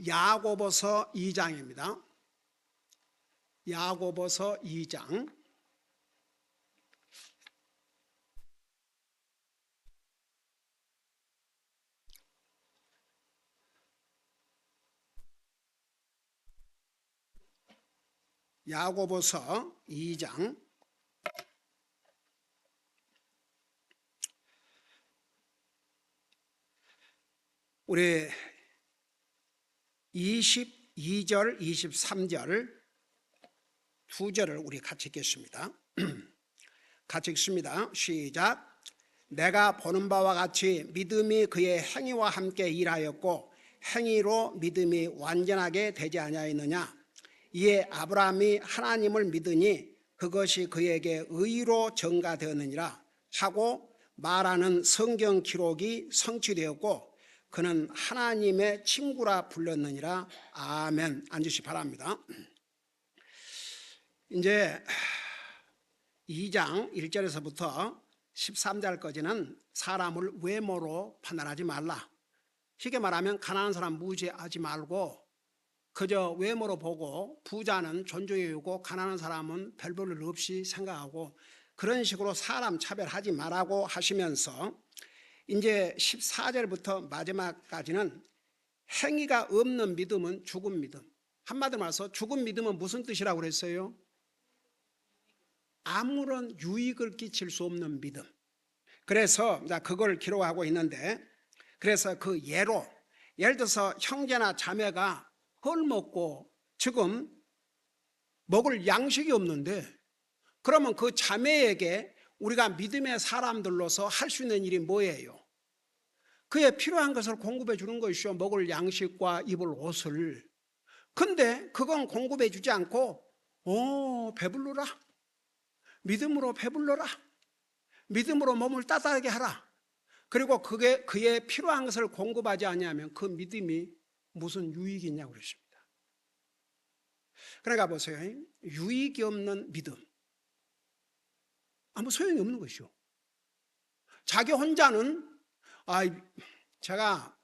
야고보서 2장입니다. 야고보서 2장. 야고보서 2장. 우리 22절, 23절 두 절을 우리 같이 읽겠습니다. 같이 읽습니다. 시작. 내가 보는 바와 같이 믿음이 그의 행위와 함께 일하였고 행위로 믿음이 완전하게 되지 아니하였느냐. 이에 아브라함이 하나님을 믿으니 그것이 그에게 의로 전가되었느니라 하고 말하는 성경 기록이 성취되었고 그는 하나님의 친구라 불렸느니라. 아멘. 앉으시 바랍니다. 이제 2장 1절에서부터 13절까지는 사람을 외모로 판단하지 말라. 쉽게 말하면 가난한 사람 무시하지 말고 그저 외모로 보고 부자는 존중해 주고 가난한 사람은 별 볼 일 없이 생각하고 그런 식으로 사람 차별하지 말라고 하시면서 이제 14절부터 마지막까지는 행위가 없는 믿음은 죽은 믿음. 한마디로 말해서 죽은 믿음은 무슨 뜻이라고 그랬어요? 아무런 유익을 끼칠 수 없는 믿음. 그래서 그걸 기록하고 있는데, 그래서 그 예로 예를 들어서 형제나 자매가 헐먹고 지금 먹을 양식이 없는데 그러면 그 자매에게 우리가 믿음의 사람들로서 할 수 있는 일이 뭐예요? 그에 필요한 것을 공급해 주는 것이죠. 먹을 양식과 입을 옷을. 근데 그건 공급해 주지 않고 배불러라. 믿음으로 배불러라. 믿음으로 몸을 따뜻하게 하라. 그리고 그에 필요한 것을 공급하지 않으면 그 믿음이 무슨 유익이 있냐고 그랬습니다. 그러니까 보세요. 유익이 없는 믿음. 아무 소용이 없는 것이죠. 자기 혼자는 제가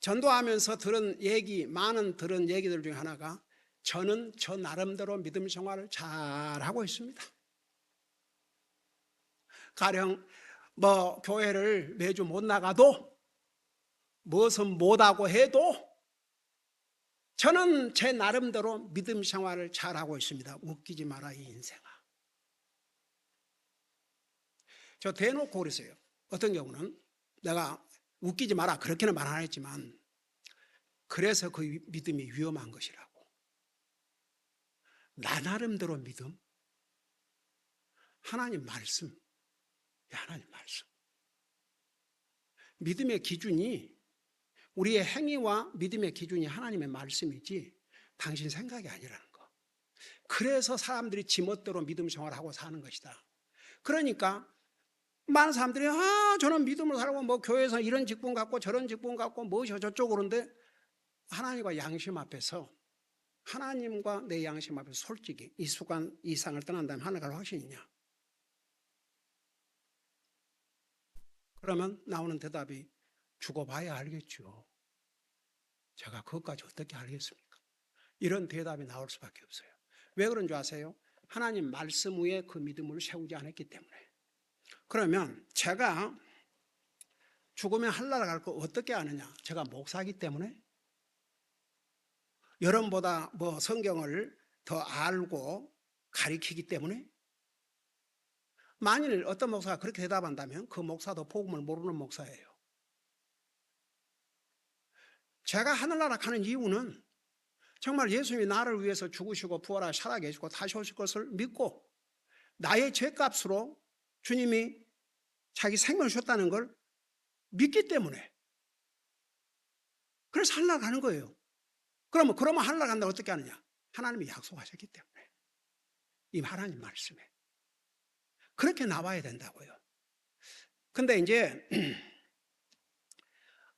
전도하면서 많은 들은 얘기들 중에 하나가 저는 저 나름대로 믿음 생활을 잘하고 있습니다. 가령 교회를 매주 못 나가도 무엇은 못하고 해도 저는 제 나름대로 믿음 생활을 잘하고 있습니다. 웃기지 마라 이 인생아. 저 대놓고 그랬어요. 어떤 경우는 내가 웃기지 마라 그렇게는 말 안 했지만 그래서 그 믿음이 위험한 것이라고. 나 나름대로 믿음? 하나님 말씀. 하나님 말씀. 믿음의 기준이 우리의 행위와 믿음의 기준이 하나님의 말씀이지 당신 생각이 아니라는 거. 그래서 사람들이 지멋대로 믿음 생활을 하고 사는 것이다. 그러니까 많은 사람들이 저는 믿음으로 살고 교회에서 이런 직분 갖고 저런 직분 갖고 무엇이 저쪽 그런데 하나님과 양심 앞에서 하나님과 내 양심 앞에서 솔직히 이 순간 이 상을 떠난다면 하나가 확신이냐? 그러면 나오는 대답이 죽어봐야 알겠죠. 제가 그것까지 어떻게 알겠습니까? 이런 대답이 나올 수밖에 없어요. 왜 그런 줄 아세요? 하나님 말씀 위에 그 믿음을 세우지 않았기 때문에. 그러면 제가 죽으면 하늘나라 갈 거 어떻게 아느냐? 제가 목사이기 때문에 여러분보다 성경을 더 알고 가리키기 때문에 만일 어떤 목사가 그렇게 대답한다면 그 목사도 복음을 모르는 목사예요. 제가 하늘나라 가는 이유는 정말 예수님이 나를 위해서 죽으시고 부활하시고 살아계시고 다시 오실 것을 믿고 나의 죄값으로 주님이 자기 생명을 주셨다는 걸 믿기 때문에 그래서 하늘나라 가는 거예요. 그러면 하늘나라 간다고 어떻게 하느냐? 하나님이 약속하셨기 때문에 이 하나님 말씀에 그렇게 나와야 된다고요. 근데 이제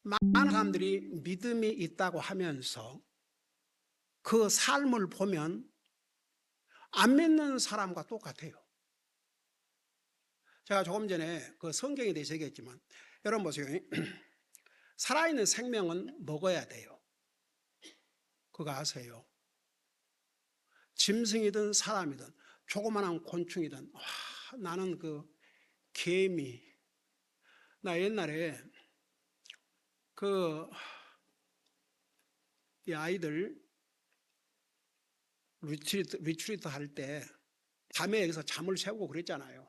많은 사람들이 믿음이 있다고 하면서 그 삶을 보면 안 믿는 사람과 똑같아요. 제가 조금 전에 그 성경에 대해서 얘기했지만 여러분 보세요. 살아있는 생명은 먹어야 돼요. 그거 아세요? 짐승이든 사람이든 조그마한 곤충이든 나는 그 개미, 나 옛날에 이 아이들 리트리트 할 때 밤에 여기서 잠을 새고 그랬잖아요.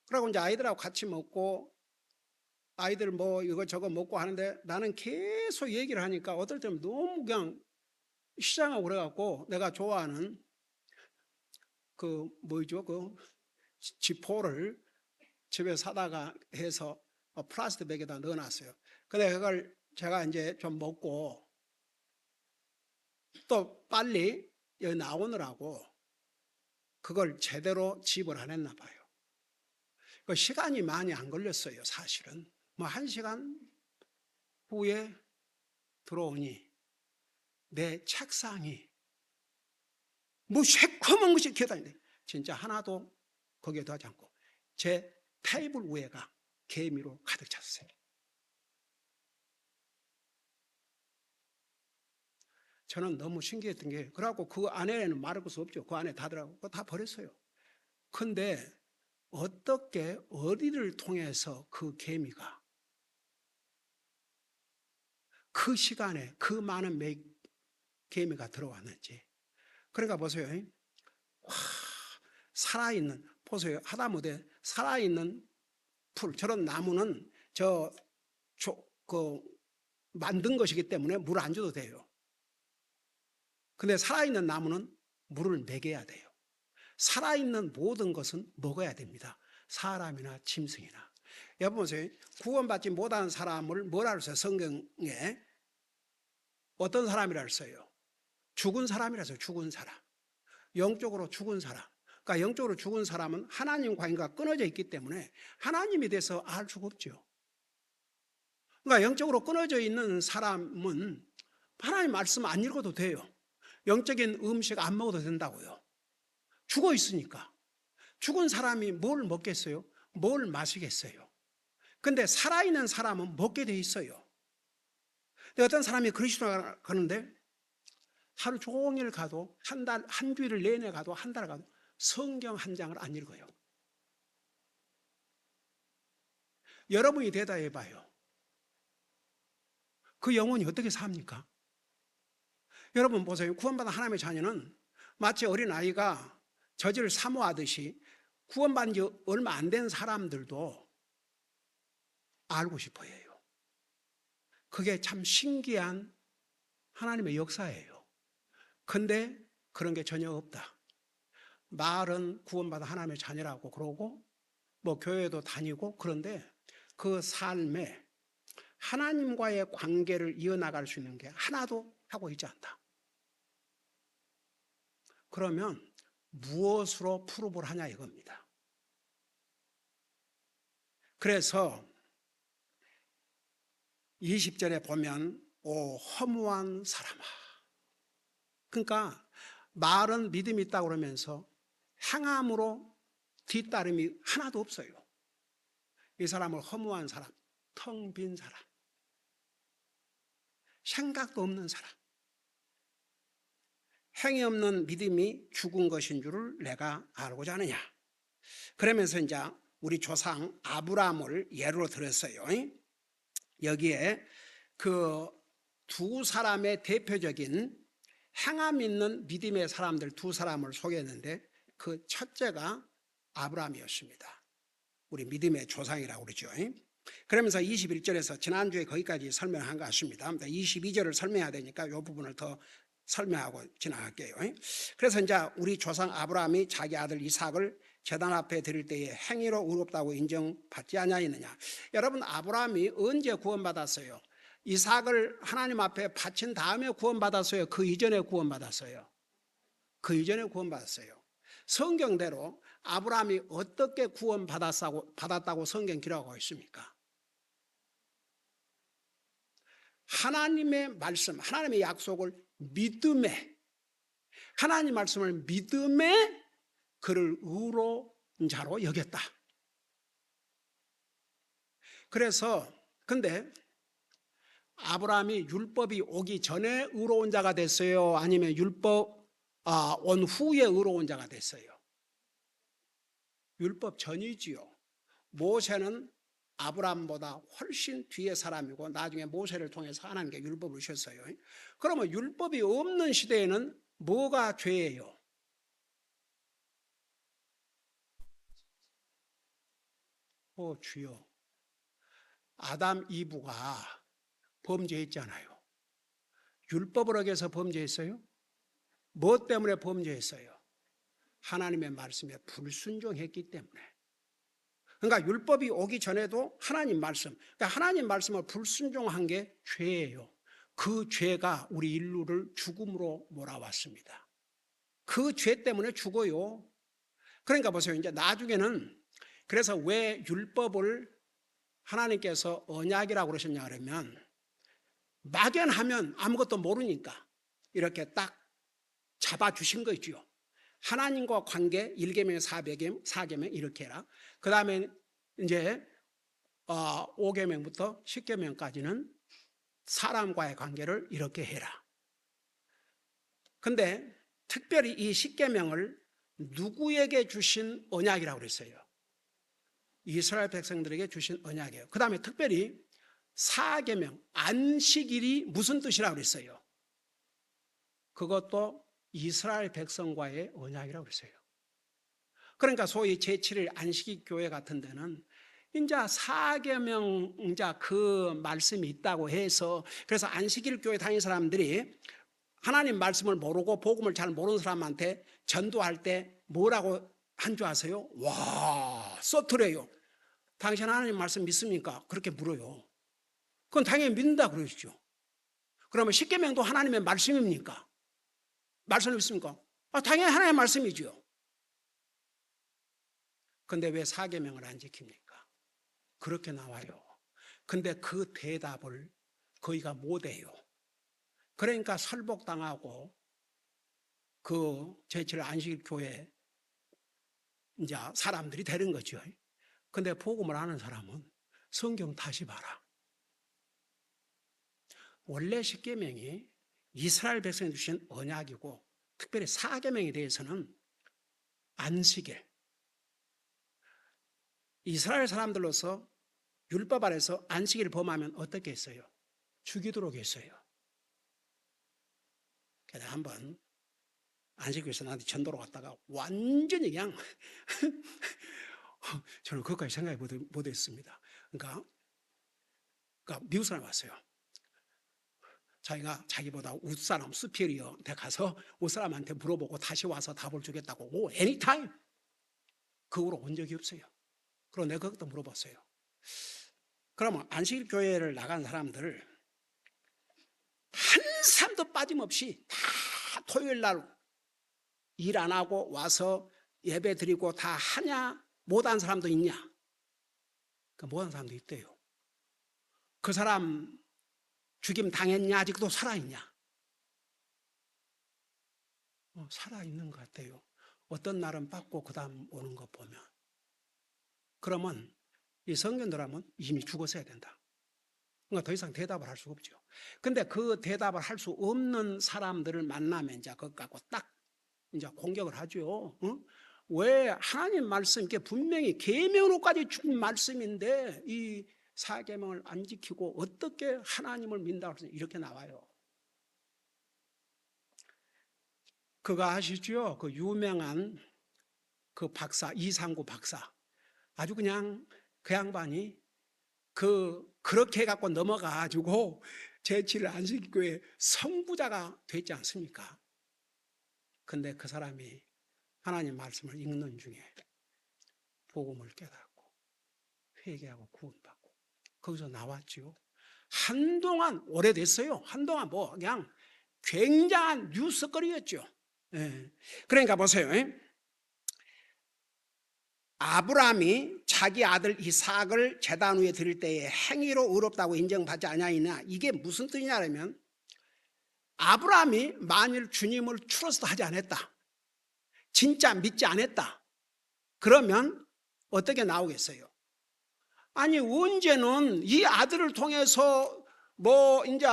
그러고 이제 아이들하고 같이 먹고 아이들 뭐 이거 저거 먹고 하는데 나는 계속 얘기를 하니까 어떨 때는 너무 그냥 시장하고 그래갖고 내가 좋아하는 그 뭐죠? 그 지포를 집에 사다가 해서 플라스틱 백에다 넣어놨어요. 근데 그걸 제가 이제 좀 먹고 또 빨리 여기 나오느라고 그걸 제대로 집을 안 했나 봐요. 그 시간이 많이 안 걸렸어요, 사실은. 뭐 1시간 후에 들어오니 내 책상이 뭐 새콤한 것이 기다리네. 진짜 하나도 거기에 더하지 않고 제 테이블 위에가 개미로 가득 찼어요. 저는 너무 신기했던 게 그래갖고 그 안에는 말할 것이 없죠. 그 안에 다더라고. 그거 다 버렸어요. 근데 어떻게 어디를 통해서 그 개미가 그 시간에 그 많은 개미가 들어왔는지. 그러니까 보세요. 와, 살아있는, 보세요. 하다못해 살아있는 풀, 저런 나무는 그 만든 것이기 때문에 물 안 줘도 돼요. 근데 살아있는 나무는 물을 먹여야 돼요. 살아있는 모든 것은 먹어야 됩니다. 사람이나 짐승이나. 여러분 보세요. 구원받지 못한 사람을 뭐라 그랬어요? 성경에 어떤 사람이라 했어요? 죽은 사람이라 했어요. 죽은 사람. 영적으로 죽은 사람. 그러니까 영적으로 죽은 사람은 하나님과 인가 끊어져 있기 때문에 하나님에 대해서 알 수가 없죠. 그러니까 영적으로 끊어져 있는 사람은 하나님 말씀 안 읽어도 돼요. 영적인 음식 안 먹어도 된다고요. 죽어 있으니까. 죽은 사람이 뭘 먹겠어요? 뭘 마시겠어요? 근데 살아있는 사람은 먹게 돼 있어요. 근데 어떤 사람이 그리스도로 가는데 하루 종일 가도 한 주일을 내내 가도 한 달 가도 성경 한 장을 안 읽어요. 여러분이 대답해 봐요. 그 영혼이 어떻게 삽니까? 여러분 보세요. 구원받은 하나님의 자녀는 마치 어린아이가 젖을 사모하듯이 구원받은 지 얼마 안 된 사람들도 알고 싶어 해요. 그게 참 신기한 하나님의 역사예요. 근데 그런 게 전혀 없다. 말은 구원받은 하나님의 자녀라고 그러고 뭐 교회도 다니고 그런데 그 삶에 하나님과의 관계를 이어나갈 수 있는 게 하나도 하고 있지 않다. 그러면 무엇으로 프로브를 하냐 이겁니다. 그래서 20절에 보면 오 허무한 사람아. 그러니까 말은 믿음이 있다고 그러면서 행함으로 뒤따름이 하나도 없어요. 이 사람을 허무한 사람, 텅 빈 사람, 생각도 없는 사람, 행위 없는 믿음이 죽은 것인 줄을 내가 알고자 하느냐. 그러면서 이제 우리 조상 아브라함을 예로 들었어요. 여기에 그 두 사람의 대표적인 행함 있는 믿음의 사람들 두 사람을 소개했는데 그 첫째가 아브라함이었습니다. 우리 믿음의 조상이라고 그러죠. 그러면서 21절에서 지난주에 거기까지 설명한 것 같습니다. 22절을 설명해야 되니까 이 부분을 더 설명하고 지나갈게요. 그래서 이제 우리 조상 아브라함이 자기 아들 이삭을 제단 앞에 드릴 때에 행위로 의롭다고 인정받지 아니하였느냐. 여러분 아브라함이 언제 구원받았어요? 이삭을 하나님 앞에 바친 다음에 구원받았어요? 그 이전에 구원받았어요? 그 이전에 구원받았어요. 성경대로 아브라함이 어떻게 구원받았다고 성경 기록하고 있습니까? 하나님의 말씀, 하나님의 약속을 믿음에, 하나님 말씀을 믿음에 그를 의로운 자로 여겼다. 그래서 근데 아브라함이 율법이 오기 전에 의로운 자가 됐어요? 아니면 율법 온 후에 의로운 자가 됐어요? 율법 전이지요. 모세는 아브라함보다 훨씬 뒤의 사람이고 나중에 모세를 통해서 하나님께 율법을 주셨어요. 그러면 율법이 없는 시대에는 뭐가 죄예요? 주여, 아담 이브가 범죄했잖아요. 율법을 어겨서 범죄했어요? 무엇 때문에 범죄했어요? 하나님의 말씀에 불순종했기 때문에. 그러니까 율법이 오기 전에도 하나님 말씀, 그러니까 하나님 말씀을 불순종한 게 죄예요. 그 죄가 우리 인류를 죽음으로 몰아왔습니다. 그 죄 때문에 죽어요. 그러니까 보세요. 이제 나중에는 그래서 왜 율법을 하나님께서 언약이라고 그러셨냐 그러면 막연하면 아무것도 모르니까 이렇게 딱 잡아주신 거죠. 하나님과 관계 1계명 4계명 이렇게 해라. 그 다음에 이제 5계명부터 10계명까지는 사람과의 관계를 이렇게 해라. 근데 특별히 이 10계명을 누구에게 주신 언약이라고 그랬어요? 이스라엘 백성들에게 주신 언약이에요. 그 다음에 특별히 4계명 안식일이 무슨 뜻이라고 그랬어요? 그것도 이스라엘 백성과의 언약이라고 그랬어요. 그러니까 소위 제7일 안식일 교회 같은 데는 이제 4계명 이제 그 말씀이 있다고 해서 그래서 안식일 교회 다니는 사람들이 하나님 말씀을 모르고 복음을 잘 모르는 사람한테 전도할 때 뭐라고 한 줄 아세요? 와, 쏘트래요. 당신 하나님 말씀 믿습니까? 그렇게 물어요. 그건 당연히 믿는다 그러시죠. 그러면 10계명도 하나님의 말씀입니까? 말씀을 믿습니까? 당연히 하나님의 말씀이죠. 근데 왜 4계명을 안 지킵니까? 그렇게 나와요. 근데 그 대답을 거의가 못해요. 그러니까 설복당하고 그 제7 안식일 교회 이제 사람들이 되는 거죠. 근데 복음을 아는 사람은 성경 다시 봐라. 원래 10계명이 이스라엘 백성이 주신 언약이고 특별히 4계명에 대해서는 안식일, 이스라엘 사람들로서 율법 아래서 안식일을 범하면 어떻게 했어요? 죽이도록 했어요. 그래서 한번 안식일에서 나한테 전도로 갔다가 완전히 그냥 저는 그것까지 생각해 못했습니다. 그러니까 미국 사람이 왔어요. 자기가 자기보다 윗사람 수피리어한테 가서 윗사람한테 물어보고 다시 와서 답을 주겠다고 오, 애니타임 그 후로 온 적이 없어요. 그리고 내가 그것도 물어봤어요. 그러면 안식일 교회를 나간 사람들 한 사람도 빠짐없이 다 토요일 날 일 안 하고 와서 예배 드리고 다 하냐? 못한 사람도 있냐? 못한 사람도 있대요. 그 사람 죽임 당했냐? 아직도 살아있냐? 살아있는 것 같아요. 어떤 날은 받고 그 다음 오는 거 보면. 그러면 이 성견들하면 이미 죽었어야 된다. 그러니까 더 이상 대답을 할 수가 없죠. 근데 그 대답을 할 수 없는 사람들을 만나면 이제 그것 갖고 딱 이제 공격을 하죠. 왜 하나님 말씀, 이게 분명히 계명으로까지 준 말씀인데 이 4계명을 안 지키고 어떻게 하나님을 믿는다고 해서 이렇게 나와요. 그거 아시죠? 그 유명한 그 박사, 이상구 박사. 아주 그냥 그 양반이 그렇게 해갖고 넘어가가지고 제7일 안식교회 선구자가 됐지 않습니까? 근데 그 사람이 하나님 말씀을 읽는 중에 복음을 깨닫고 회개하고 구원받고 거기서 나왔죠. 한동안 오래됐어요. 한동안 뭐 그냥 굉장한 뉴스거리였죠. 그러니까 보세요. 아브라함이 자기 아들 이삭을 제단 위에 드릴 때에 행위로 의롭다고 인정받지 아니하느냐, 이게 무슨 뜻이냐면 아브라함이 만일 주님을 추러스도 하지 않았다, 진짜 믿지 않았다, 그러면 어떻게 나오겠어요? 아니 언제는 이 아들을 통해서 뭐 이제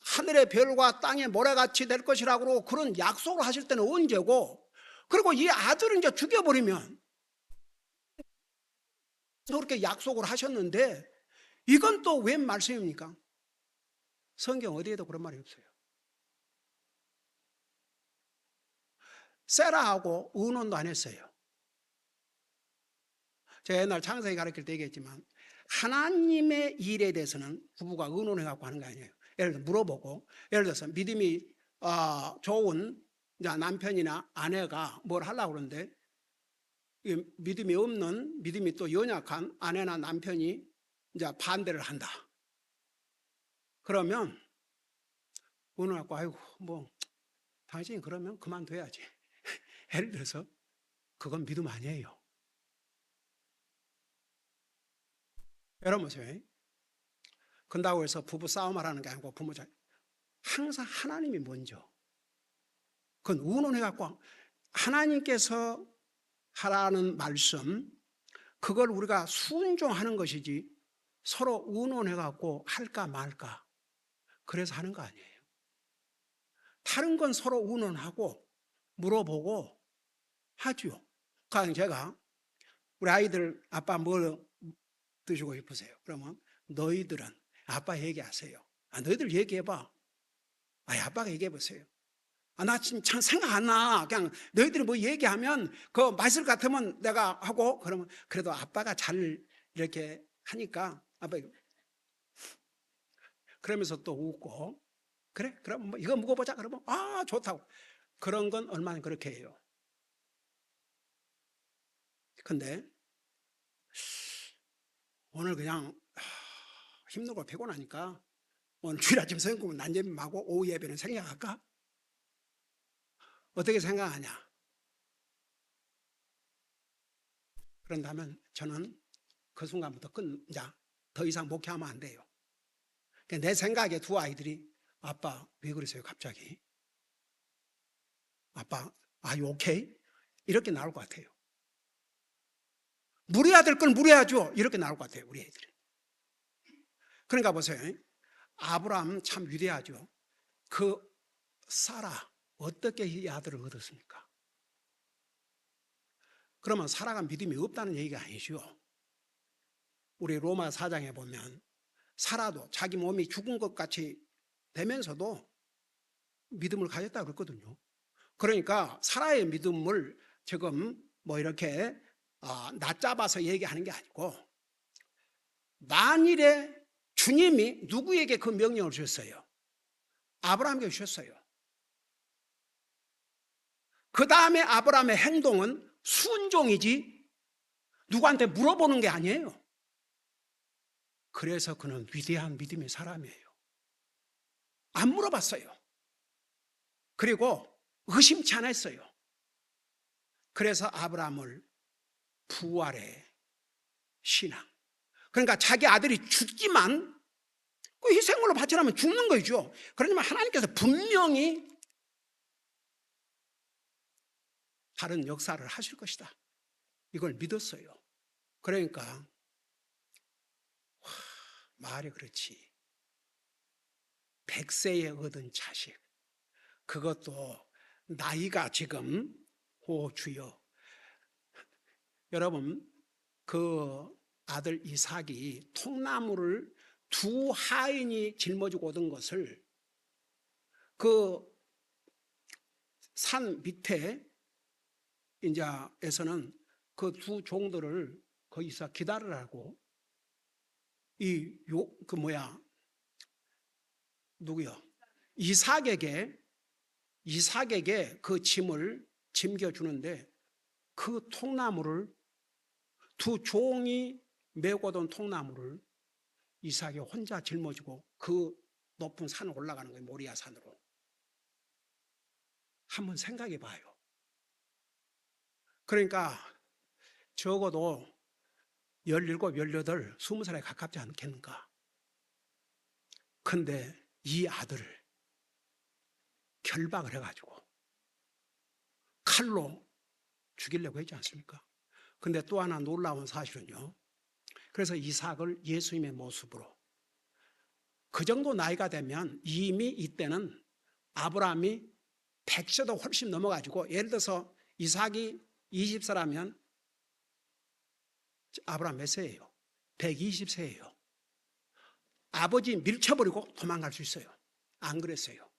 하늘의 별과 땅의 모래같이 될 것이라고 그런 약속을 하실 때는 언제고, 그리고 이 아들을 이제 죽여버리면 그렇게 약속을 하셨는데 이건 또 웬 말씀입니까? 성경 어디에도 그런 말이 없어요. 세라하고 의논도 안 했어요. 제가 옛날 창세기 가르칠 때 얘기했지만 하나님의 일에 대해서는 부부가 의논해 갖고 하는 거 아니에요. 예를 들어 물어보고, 예를 들어서 믿음이 좋은 남편이나 아내가 뭘 하려고 그러는데 믿음이 없는, 믿음이 또 연약한 아내나 남편이 이제 반대를 한다. 그러면 의논하고, 아이고 뭐 당신이 그러면 그만둬야지. 예를 들어서 그건 믿음 아니에요. 여러분 보세요. 그런다고 해서 부부 싸움하라는 게 아니고 부모자 항상 하나님이 먼저. 그건 의논해갖고 하나님께서 하라는 말씀, 그걸 우리가 순종하는 것이지 서로 의논해갖고 할까 말까 그래서 하는 거 아니에요. 다른 건 서로 의논하고 물어보고 하죠. 그러니까 제가 우리 아이들 아빠 뭐 드시고 싶으세요? 그러면 너희들은 아빠 얘기하세요. 너희들 얘기해봐. 아빠가 얘기해보세요. 나 지금 참 생각 안 나. 그냥 너희들이 뭐 얘기하면 그 맛있을 것 같으면 내가 하고, 그러면 그래도 아빠가 잘 이렇게 하니까 아빠 그러면서 또 웃고, 그래? 그럼 뭐 이거 먹어보자. 그러면 좋다고. 그런 건 얼마나 그렇게 해요. 근데 오늘 그냥 힘들고 피곤하니까 오늘 주일 아침 성경은 난제하고 오후 예배는 생략할까? 어떻게 생각하냐? 그런다면 저는 그 순간부터 더 이상 목회하면 안 돼요. 내 생각에 두 아이들이 아빠 왜 그러세요 갑자기? 아빠 you okay? 이렇게 나올 것 같아요. 물어야 될 건 물어야죠. 이렇게 나올 것 같아요 우리 애들이. 그러니까 보세요. 아브라함 참 위대하죠. 그 사라 어떻게 이 아들을 얻었습니까? 그러면 사라가 믿음이 없다는 얘기가 아니죠. 우리 로마 4장에 보면 사라도 자기 몸이 죽은 것 같이 되면서도 믿음을 가졌다고 그랬거든요. 그러니까 사라의 믿음을 지금 뭐 이렇게 낮잡아서 얘기하는 게 아니고, 만일에 주님이 누구에게 그 명령을 주셨어요? 아브라함에게 주셨어요. 그 다음에 아브라함의 행동은 순종이지 누구한테 물어보는 게 아니에요. 그래서 그는 위대한 믿음의 사람이에요. 안 물어봤어요. 그리고 의심치 않았어요. 그래서 아브라함을 부활의 신앙. 그러니까 자기 아들이 죽지만 그 희생물로 바치려면 죽는 거죠. 그러지만 하나님께서 분명히 다른 역사를 하실 것이다. 이걸 믿었어요. 그러니까 말이 그렇지. 100세에 얻은 자식. 그것도 나이가 지금 주여. 여러분 그 아들 이삭이 통나무를 두 하인이 짊어지고 오던 것을 그 산 밑에 인자에서는 그 두 종들을 거기서 기다리라고 누구요? 이삭에게 그 짐을 짐겨주는데 그 통나무를 두 종이 메고 온 통나무를 이삭이 혼자 짊어지고 그 높은 산을 올라가는 거예요. 모리아 산으로. 한번 생각해 봐요. 그러니까 적어도 17, 18, 20살에 가깝지 않겠는가. 근데 이 아들을 결박을 해가지고 칼로 죽이려고 했지 않습니까? 근데 또 하나 놀라운 사실은요. 그래서 이삭을 예수님의 모습으로 그 정도 나이가 되면 이미 이때는 아브라함이 100세도 훨씬 넘어가지고, 예를 들어서 이삭이 20세라면 아브라함 몇 세예요? 120세예요. 아버지 밀쳐버리고 도망갈 수 있어요. 안 그랬어요.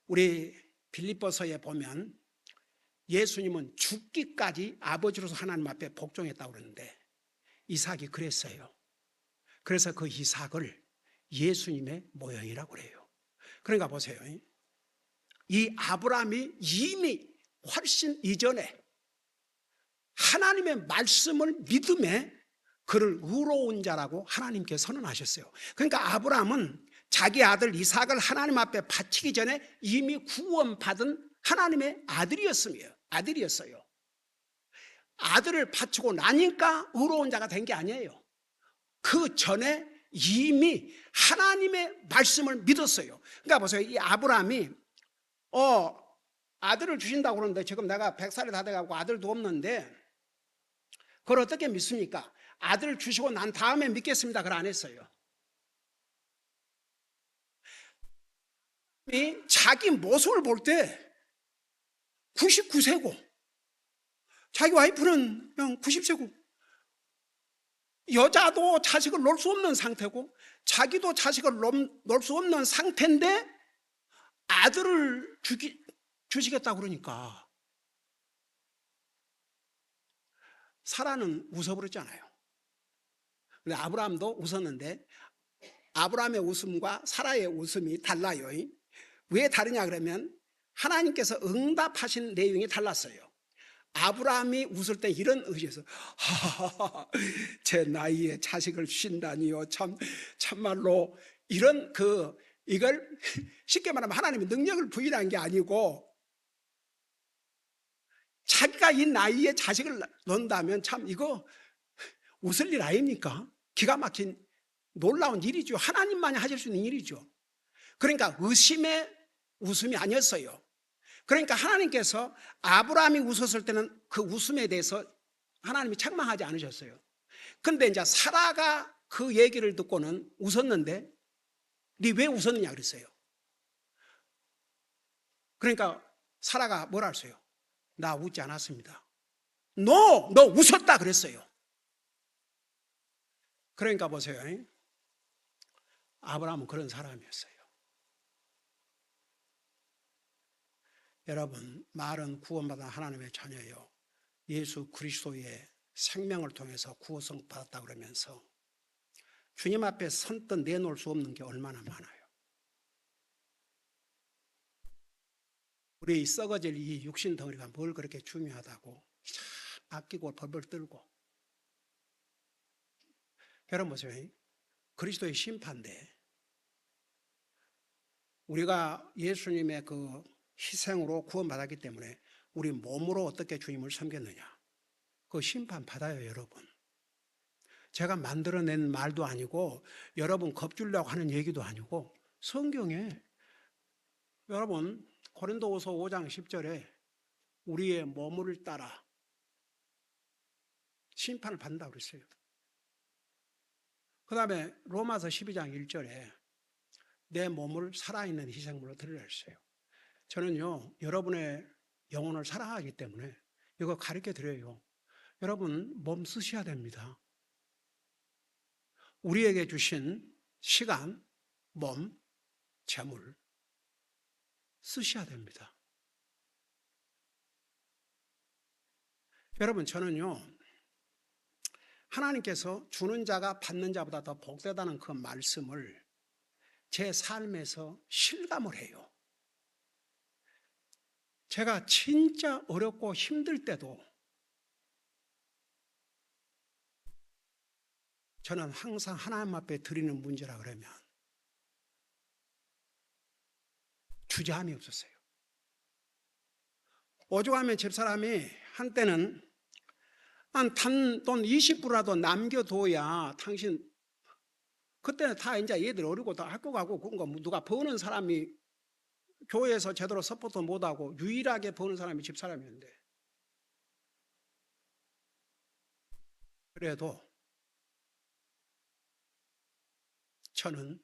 우리 빌립보서에 보면 예수님은 죽기까지 아버지로서 하나님 앞에 복종했다고 그러는데 이삭이 그랬어요. 그래서 그 이삭을 예수님의 모형이라고 그래요. 그러니까 보세요. 이 아브라함이 이미 훨씬 이전에 하나님의 말씀을 믿음에 그를 의로운 자라고 하나님께 선언하셨어요. 그러니까 아브라함은 자기 아들 이삭을 하나님 앞에 바치기 전에 이미 구원받은 하나님의 아들이었어요. 아들을 바치고 나니까 의로운 자가 된 게 아니에요. 그 전에 이미 하나님의 말씀을 믿었어요. 그러니까 보세요. 이 아브라함이 아들을 주신다고 그러는데 지금 내가 100살이 다 돼가고 아들도 없는데 그걸 어떻게 믿습니까? 아들을 주시고 난 다음에 믿겠습니다. 그걸 안 했어요. 자기 모습을 볼 때 99세고 자기 와이프는 그냥 90세고 여자도 자식을 놓을 수 없는 상태고 자기도 자식을 놓을 수 없는 상태인데 아들을 주시겠다고 그러니까 사라는 웃어버렸잖아요. 근데 아브라함도 웃었는데 아브라함의 웃음과 사라의 웃음이 달라요. 왜 다르냐 그러면 하나님께서 응답하신 내용이 달랐어요. 아브라함이 웃을 때 이런 의지에서 제 나이에 자식을 주신다니요. 참말로 이런 이걸 쉽게 말하면 하나님의 능력을 부인한 게 아니고 자기가 이 나이에 자식을 낳는다면 참 이거 웃을 일 아닙니까? 기가 막힌 놀라운 일이죠. 하나님만이 하실 수 있는 일이죠. 그러니까 의심의 웃음이 아니었어요. 그러니까 하나님께서 아브라함이 웃었을 때는 그 웃음에 대해서 하나님이 책망하지 않으셨어요. 그런데 이제 사라가 그 얘기를 듣고는 웃었는데 네 왜 웃었느냐 그랬어요. 그러니까 사라가 뭐라 했어요? 나 웃지 않았습니다. 너 웃었다 그랬어요. 그러니까 보세요. 아브라함은 그런 사람이었어요. 여러분, 말은 구원받은 하나님의 자녀예요. 예수 그리스도의 생명을 통해서 구원성 받았다 그러면서 주님 앞에 선뜻 내놓을 수 없는 게 얼마나 많아요. 우리 썩어질 이 육신 덩어리가 뭘 그렇게 중요하다고 아끼고 벌벌 떨고. 여러분 보세요. 그리스도의 심판대 우리가 예수님의 그 희생으로 구원받았기 때문에 우리 몸으로 어떻게 주님을 섬겼느냐, 그 심판 받아요. 여러분, 제가 만들어낸 말도 아니고 여러분 겁주려고 하는 얘기도 아니고 성경에 여러분 고린도후서 5장 10절에 우리의 몸을 따라 심판을 받는다고 그랬어요. 그 다음에 로마서 12장 1절에 내 몸을 살아있는 희생물로 드리라 했어요. 저는요, 여러분의 영혼을 사랑하기 때문에 이거 가르쳐 드려요. 여러분 몸 쓰셔야 됩니다. 우리에게 주신 시간, 몸, 재물 쓰셔야 됩니다. 여러분, 저는요, 하나님께서 주는 자가 받는 자보다 더 복되다는 그 말씀을 제 삶에서 실감을 해요. 제가 진짜 어렵고 힘들 때도 저는 항상 하나님 앞에 드리는 문제라 그러면 주저함이 없었어요. 오죽하면 집사람이 한때는 한 단돈 20불이라도 남겨둬야 당신, 그때는 다 이제 얘들 어리고 다 학교 가고 그런 거 누가 버는 사람이 교회에서 제대로 서포트 못하고 유일하게 버는 사람이 집사람이었는데, 그래도 저는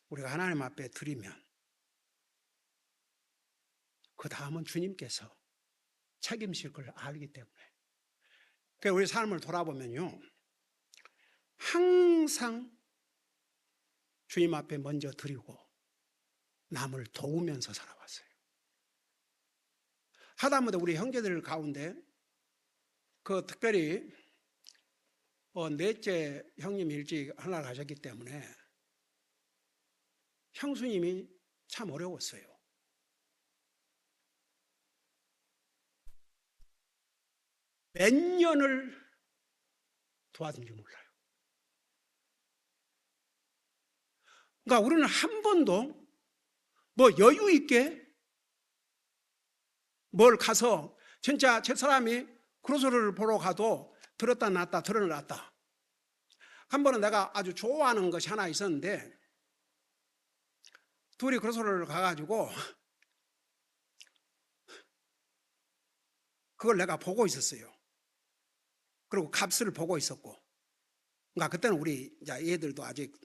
우리가 하나님 앞에 드리면 그 다음은 주님께서 책임질 걸 알기 때문에. 그러니까 우리 삶을 돌아보면요, 항상 주님 앞에 먼저 드리고 남을 도우면서 살아왔어요. 하다못해 우리 형제들 가운데 그 특별히 넷째 형님 일찍 하나 가셨기 때문에 형수님이 참 어려웠어요. 몇 년을 도와준지 몰라요. 그러니까 우리는 한 번도 뭐 여유 있게 뭘 가서 진짜 저 사람이 크로스를 보러 가도 들었다 놨다 들어놨다. 한 번은 내가 아주 좋아하는 것이 하나 있었는데 둘이 크로스를 가가지고 그걸 내가 보고 있었어요. 그리고 값을 보고 있었고. 그러니까 그때는 우리 얘들도 아직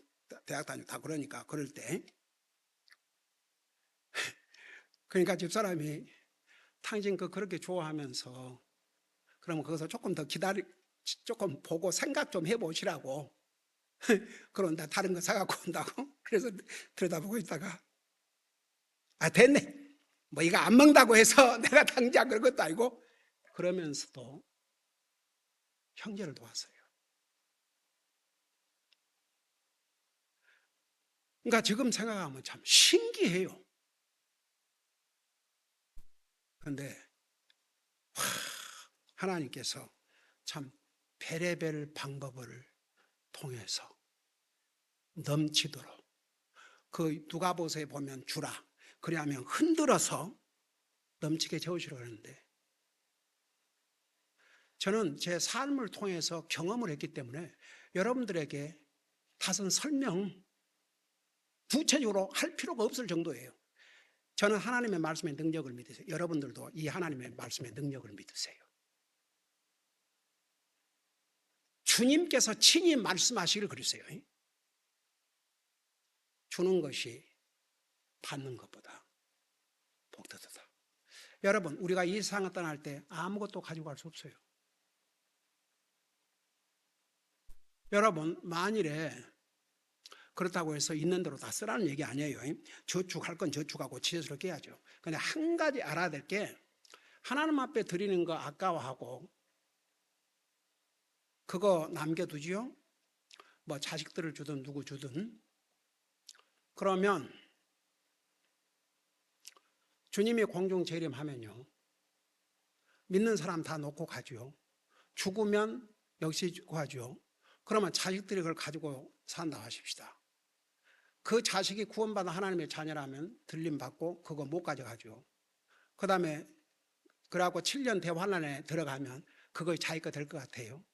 대학 다니고 다 그러니까 그럴 때. 그러니까 집사람이 당신 그렇게 좋아하면서 그러면 거기서 조금 더 조금 보고 생각 좀 해보시라고. 그런다 다른 거 사갖고 온다고. 그래서 들여다보고 있다가 됐네. 뭐 이거 안 먹는다고 해서 내가 당장 그런 것도 아니고 그러면서도 형제를 도왔어요. 그러니까 지금 생각하면 참 신기해요. 그런데 하나님께서 참 베레벨 방법을 통해서 넘치도록 그 누가복음에 보면 주라 그리하면 흔들어서 넘치게 채우시려고 하는데 저는 제 삶을 통해서 경험을 했기 때문에 여러분들에게 다선 설명 구체적으로 할 필요가 없을 정도예요. 저는 하나님의 말씀의 능력을 믿으세요. 여러분들도 이 하나님의 말씀의 능력을 믿으세요. 주님께서 친히 말씀하시기를 그러세요. 주는 것이 받는 것보다 복되도다. 여러분, 우리가 이 세상을 떠날 때 아무것도 가지고 갈 수 없어요. 여러분, 만일에 그렇다고 해서 있는 대로 다 쓰라는 얘기 아니에요. 저축할 건 저축하고 지혜스럽게 해야죠. 근데 한 가지 알아야 될 게 하나님 앞에 드리는 거 아까워하고 그거 남겨두지요. 뭐 자식들을 주든 누구 주든 그러면 주님이 공중 재림하면요 믿는 사람 다 놓고 가죠. 죽으면 역시 가죠. 그러면 자식들이 그걸 가지고 산다 하십시다. 그 자식이 구원받아 하나님의 자녀라면 들림받고 그거 못 가져가죠. 그 다음에 그래갖고 7년 대환란에 들어가면 그거 자기 거 될 것 같아요?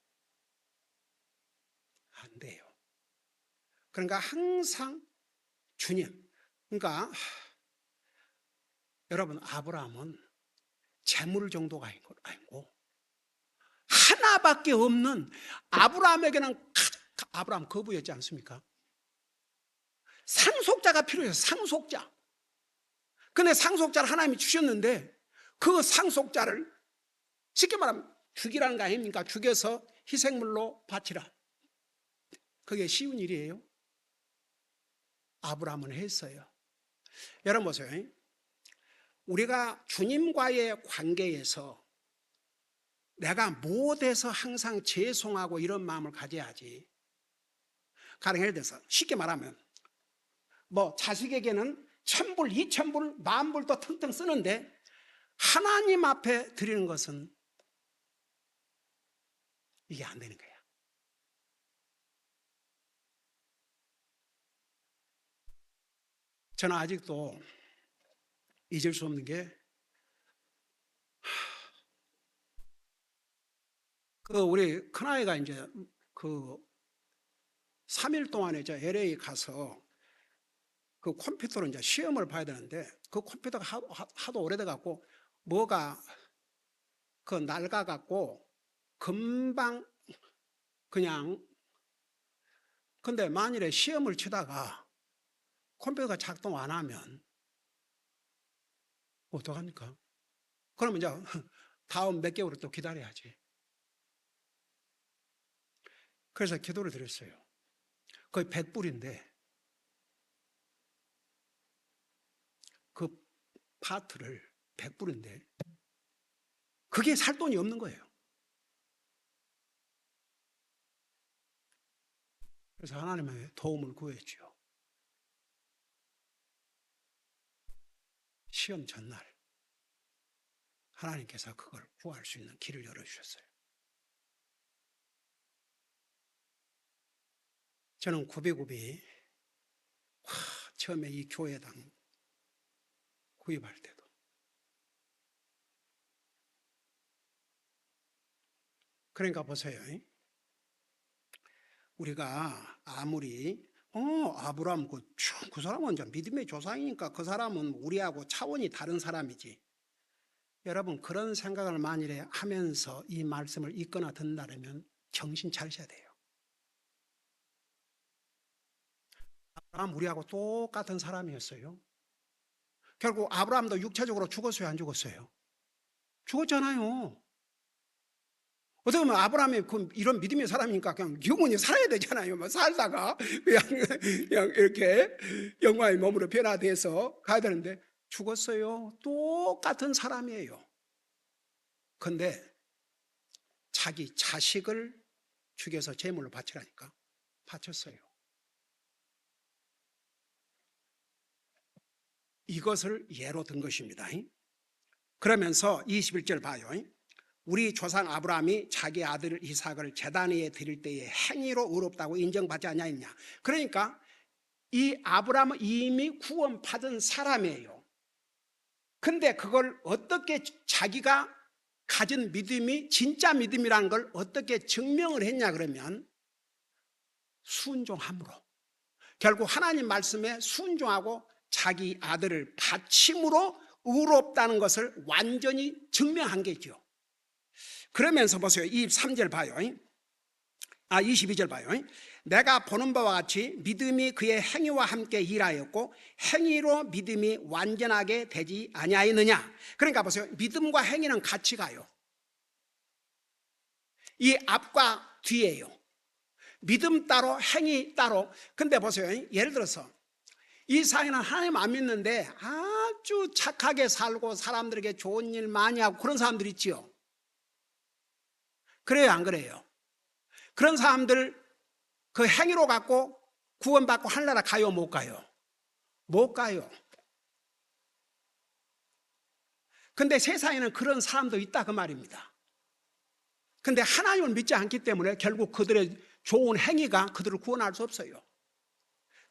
안 돼요. 그러니까 항상 주님. 그러니까 여러분 아브라함은 재물 정도가 아니고 하나밖에 없는 아브라함에게는 아브라함 거부였지 않습니까? 상속자가 필요해요. 상속자. 근데 상속자를 하나님이 주셨는데 그 상속자를 쉽게 말하면 죽이라는 거 아닙니까? 죽여서 희생물로 바치라. 그게 쉬운 일이에요? 아브라함은 했어요. 여러분 보세요. 우리가 주님과의 관계에서 내가 못해서 항상 죄송하고 이런 마음을 가져야지. 가령 예를 들어서 쉽게 말하면 뭐 자식에게는 1000불, 2000불, 10,000불도 텅텅 쓰는데 하나님 앞에 드리는 것은 이게 안 되는 거야. 저는 아직도 잊을 수 없는 게 우리 큰아이가 이제 3일 동안에 저 LA 가서 그 컴퓨터로 이제 시험을 봐야 되는데 그 컴퓨터가 하도 오래돼 갖고 뭐가 낡아 갖고 금방 그냥 근데 만일에 시험을 치다가 컴퓨터가 작동 안 하면 어떡합니까? 그러면 이제 다음 몇 개월을 또 기다려야지. 그래서 기도를 드렸어요. 거의 100불인데 그 파트를 100불인데 그게 살 돈이 없는 거예요. 그래서 하나님의 도움을 구했죠. 시험 전날 하나님께서 그걸 구할 수 있는 길을 열어주셨어요. 저는 구비구비 처음에 이 교회당 구입할 때도 그러니까 보세요. 우리가 아무리 아브라함 그 사람은 믿음의 조상이니까 그 사람은 우리하고 차원이 다른 사람이지. 여러분 그런 생각을 만일에 하면서 이 말씀을 읽거나 듣는다면 정신 차리셔야 돼요. 아브라함 우리하고 똑같은 사람이었어요. 결국 아브라함도 육체적으로 죽었어요, 안 죽었어요? 죽었잖아요. 어떻게 보면 아브라함이 이런 믿음의 사람이니까 그냥 영원히 살아야 되잖아요. 뭐 살다가 그냥 이렇게 영광의 몸으로 변화돼서 가야 되는데 죽었어요. 똑같은 사람이에요. 근데 자기 자식을 죽여서 제물로 바치라니까 바쳤어요. 이것을 예로 든 것입니다. 그러면서 21절 봐요. 우리 조상 아브라함이 자기 아들 이삭을 제단 위에 드릴 때에 행위로 의롭다고 인정받지 않냐했냐. 그러니까 이 아브라함은 이미 구원받은 사람이에요. 근데 그걸 어떻게 자기가 가진 믿음이 진짜 믿음이라는 걸 어떻게 증명을 했냐 그러면 순종함으로. 결국 하나님 말씀에 순종하고 자기 아들을 바침으로 의롭다는 것을 완전히 증명한 게죠. 그러면서 보세요. 23절 봐요. 22절 봐요. 내가 보는 바와 같이 믿음이 그의 행위와 함께 일하였고 행위로 믿음이 완전하게 되지 아니하였느냐. 그러니까 보세요. 믿음과 행위는 같이 가요. 이 앞과 뒤에요. 믿음 따로 행위 따로. 근데 보세요. 예를 들어서 이 사회는 하나님 안 믿는데 아주 착하게 살고 사람들에게 좋은 일 많이 하고 그런 사람들 있지요. 그래요, 안 그래요? 그런 사람들 그 행위로 갖고 구원받고 하늘나라 가요, 못 가요? 못 가요. 근데 세상에는 그런 사람도 있다 그 말입니다. 근데 하나님을 믿지 않기 때문에 결국 그들의 좋은 행위가 그들을 구원할 수 없어요.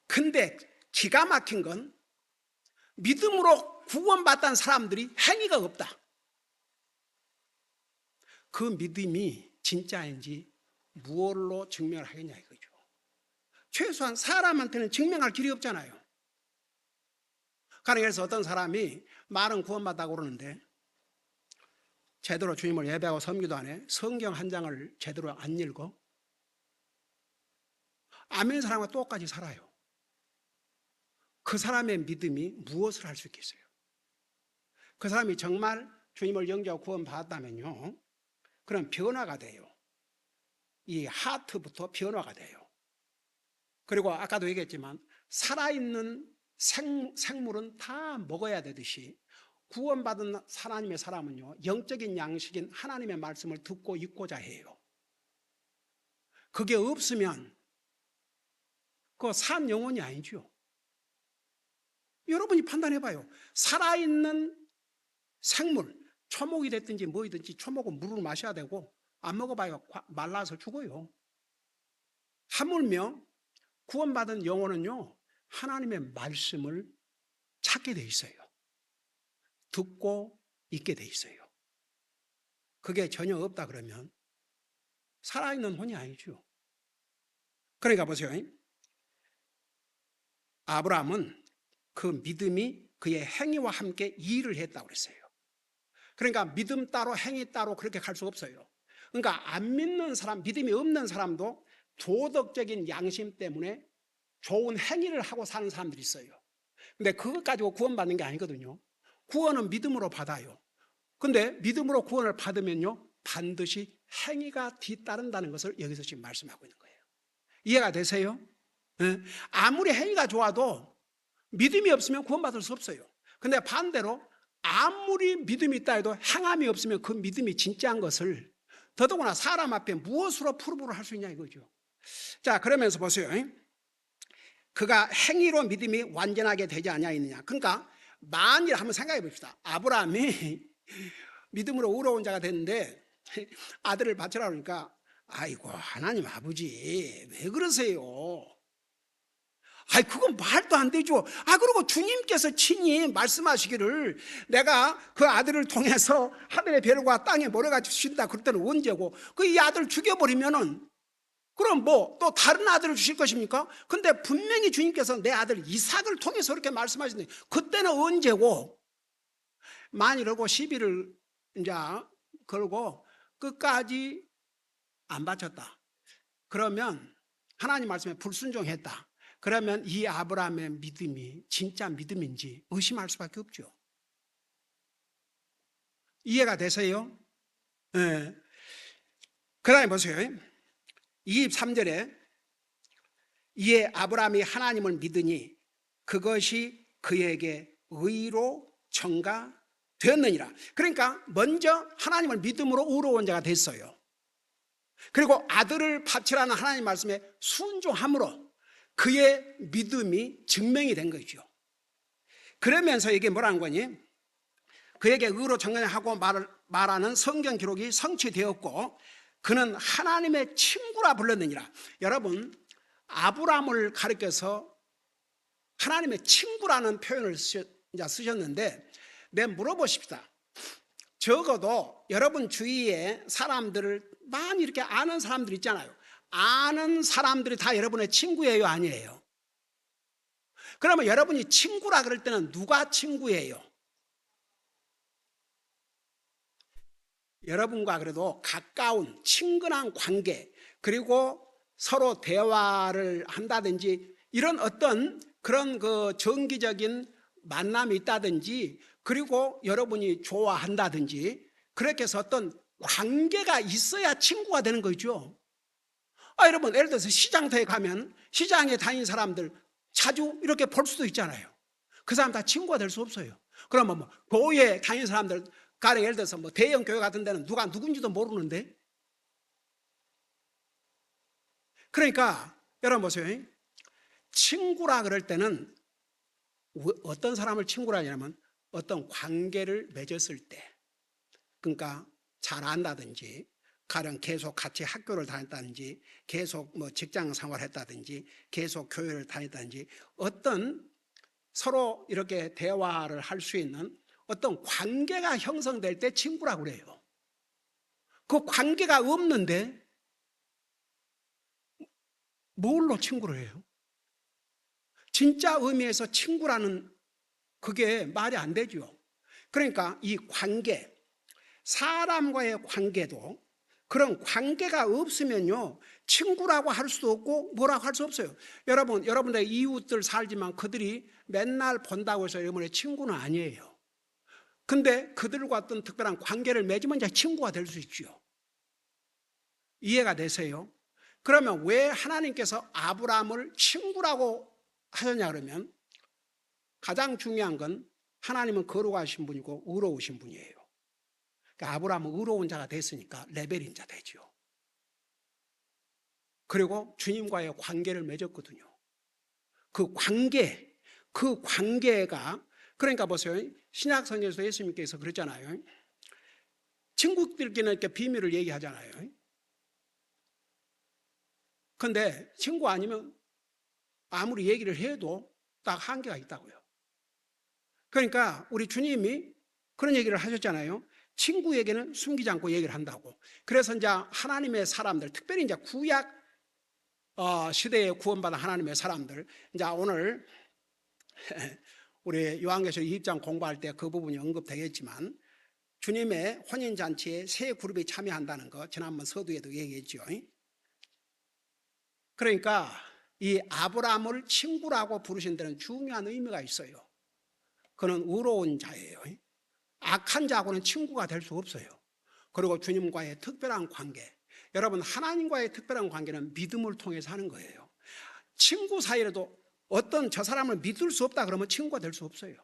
근데 기가 막힌 건 믿음으로 구원받던 사람들이 행위가 없다. 그 믿음이 진짜인지 무엇로 증명을 하겠냐 이거죠. 최소한 사람한테는 증명할 길이 없잖아요. 그래서 어떤 사람이 말은 구원받다고 그러는데 제대로 주님을 예배하고 섬기도 안 해. 성경 한 장을 제대로 안 읽어. 안 믿는 사람과 똑같이 살아요. 그 사람의 믿음이 무엇을 할 수 있겠어요? 그 사람이 정말 주님을 영접하고 구원받았다면요, 그럼 변화가 돼요. 이 하트부터 변화가 돼요. 그리고 아까도 얘기했지만 살아있는 생물은 다 먹어야 되듯이 구원받은 하나님의 사람은요, 영적인 양식인 하나님의 말씀을 듣고 읽고자 해요. 그게 없으면 그거 산 영혼이 아니죠. 여러분이 판단해봐요. 살아있는 생물, 초목이 됐든지 뭐이든지 초목은 물을 마셔야 되고 안 먹어봐야 말라서 죽어요. 하물며 구원받은 영혼은요, 하나님의 말씀을 찾게 돼 있어요. 듣고 있게 돼 있어요. 그게 전혀 없다 그러면 살아있는 혼이 아니죠. 그러니까 보세요. 아브라함은 그 믿음이 그의 행위와 함께 일을 했다고 그랬어요. 그러니까 믿음 따로 행위 따로 그렇게 갈 수 없어요. 그러니까 안 믿는 사람, 믿음이 없는 사람도 도덕적인 양심 때문에 좋은 행위를 하고 사는 사람들이 있어요. 근데 그것 가지고 구원받는 게 아니거든요. 구원은 믿음으로 받아요. 근데 믿음으로 구원을 받으면요, 반드시 행위가 뒤따른다는 것을 여기서 지금 말씀하고 있는 거예요. 이해가 되세요? 예? 아무리 행위가 좋아도 믿음이 없으면 구원받을 수 없어요. 근데 반대로 아무리 믿음이 있다 해도 행함이 없으면 그 믿음이 진짜인 것을 더더구나 사람 앞에 무엇으로 프루브를 할 수 있냐 이거죠. 자, 그러면서 보세요. 그가 행위로 믿음이 완전하게 되지 아니하였느냐. 그러니까 만일 한번 생각해 봅시다. 아브라함이 믿음으로 의로운 자가 됐는데 아들을 바치라 그러니까 아이고 하나님 아버지 왜 그러세요? 아이 그건 말도 안 되죠. 그리고 주님께서 친히 말씀하시기를 내가 그 아들을 통해서 하늘의 별과 땅에 모래가 주신다 그럴 때는 언제고 그 이 아들 죽여버리면은 그럼 뭐 또 다른 아들을 주실 것입니까? 근데 분명히 주님께서 내 아들 이삭을 통해서 그렇게 말씀하시는데 그때는 언제고 만일하고 시비를 이제 걸고 끝까지 안 바쳤다. 그러면 하나님 말씀에 불순종했다. 그러면 이 아브라함의 믿음이 진짜 믿음인지 의심할 수밖에 없죠. 이해가 되세요? 네. 그 다음에 보세요. 23절에 이에 아브라함이 하나님을 믿으니 그것이 그에게 의로 전가되었느니라. 그러니까 먼저 하나님을 믿음으로 의로운 자가 됐어요. 그리고 아들을 바치라는 하나님 말씀에 순종함으로 그의 믿음이 증명이 된 거죠. 그러면서 이게 뭐라는 거니? 그에게 의로 전가하고 말하는 성경 기록이 성취되었고 그는 하나님의 친구라 불렀느니라. 여러분 아브라함을 가리켜서 하나님의 친구라는 표현을 쓰셨는데 물어보십시다. 적어도 여러분 주위에 사람들을 많이 이렇게 아는 사람들 있잖아요. 아는 사람들이 다 여러분의 친구예요, 아니에요? 그러면 여러분이 친구라 그럴 때는 누가 친구예요? 여러분과 그래도 가까운 친근한 관계, 그리고 서로 대화를 한다든지 이런 어떤 그런 그 정기적인 만남이 있다든지 그리고 여러분이 좋아한다든지 그렇게 해서 어떤 관계가 있어야 친구가 되는 거죠. 여러분 예를 들어서 시장터에 가면 시장에 다니는 사람들 자주 이렇게 볼 수도 있잖아요. 그 사람 다 친구가 될 수 없어요. 그러면 뭐 교회에 다니는 사람들 가령 예를 들어서 뭐 대형 교회 같은 데는 누가 누군지도 모르는데, 그러니까 여러분 보세요. 친구라 그럴 때는 어떤 사람을 친구라 하냐면 어떤 관계를 맺었을 때, 그러니까 잘 안다든지 가령 계속 같이 학교를 다녔다든지 계속 뭐 직장 생활했다든지 계속 교회를 다녔다든지 어떤 서로 이렇게 대화를 할 수 있는 어떤 관계가 형성될 때 친구라고 그래요. 그 관계가 없는데 뭘로 친구를 해요? 진짜 의미에서 친구라는 그게 말이 안 되죠. 그러니까 이 관계, 사람과의 관계도 그런 관계가 없으면요 친구라고 할 수도 없고 뭐라고 할 수 없어요. 여러분들의 이웃들 살지만 그들이 맨날 본다고 해서 여러분의 친구는 아니에요. 근데 그들과 어떤 특별한 관계를 맺으면 이제 친구가 될 수 있죠. 이해가 되세요? 그러면 왜 하나님께서 아브라함을 친구라고 하셨냐 그러면 가장 중요한 건 하나님은 거룩하신 분이고 의로우신 분이에요. 그러니까 아브라함은 의로운 자가 됐으니까 레벨인 자 되죠. 그리고 주님과의 관계를 맺었거든요. 그 관계가 그러니까 보세요. 신약 성경에서 예수님께서 그랬잖아요. 친구들끼리는 이렇게 비밀을 얘기하잖아요. 그런데 친구 아니면 아무리 얘기를 해도 딱 한계가 있다고요. 그러니까 우리 주님이 그런 얘기를 하셨잖아요. 친구에게는 숨기지 않고 얘기를 한다고. 그래서 이제 하나님의 사람들, 특별히 이제 구약 시대에 구원받은 하나님의 사람들, 이제 오늘 우리 요한계시록 2장 공부할 때 그 부분이 언급되겠지만 주님의 혼인잔치에 세 그룹이 참여한다는 거 지난번 서두에도 얘기했죠. 그러니까 이 아브라함을 친구라고 부르신 데는 중요한 의미가 있어요. 그는 의로운 자예요. 악한 자하고는 친구가 될 수 없어요. 그리고 주님과의 특별한 관계, 여러분 하나님과의 특별한 관계는 믿음을 통해서 하는 거예요. 친구 사이라도 어떤 저 사람을 믿을 수 없다 그러면 친구가 될 수 없어요.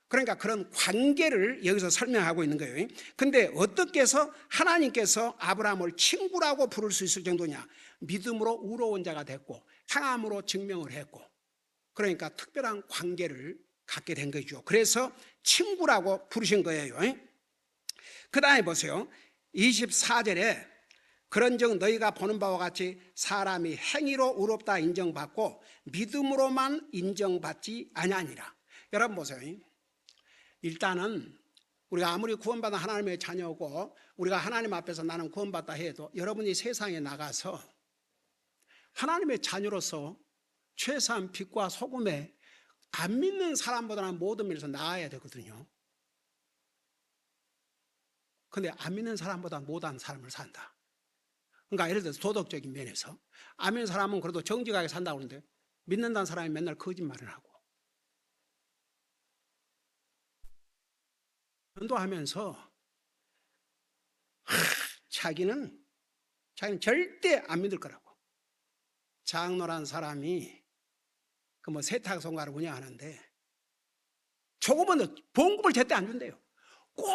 그러니까 그런 관계를 여기서 설명하고 있는 거예요. 근데 어떻게 해서 하나님께서 아브라함을 친구라고 부를 수 있을 정도냐? 믿음으로 의로운 자가 됐고 행함으로 증명을 했고, 그러니까 특별한 관계를 갖게 된 거죠. 그래서 친구라고 부르신 거예요. 그 다음에 보세요. 24절에 그런즉 너희가 보는 바와 같이 사람이 행위로 의롭다 인정받고 믿음으로만 인정받지 아니하니라. 여러분 보세요. 일단은 우리가 아무리 구원받은 하나님의 자녀고 우리가 하나님 앞에서 나는 구원받다 해도 여러분이 세상에 나가서 하나님의 자녀로서 최소한 빛과 소금에 안 믿는 사람보다는 모든 면에서 나아야 되거든요. 근데 안 믿는 사람보다 못한 삶을 산다. 그러니까 예를 들어서 도덕적인 면에서 안 믿는 사람은 그래도 정직하게 산다고 하는데 믿는다는 사람이 맨날 거짓말을 하고 전도하면서 자기는 절대 안 믿을 거라고. 장로란 사람이 그 뭐 세탁소인가를 운영하는데 조금은 더 봉급을 제때 안 준대요. 꼭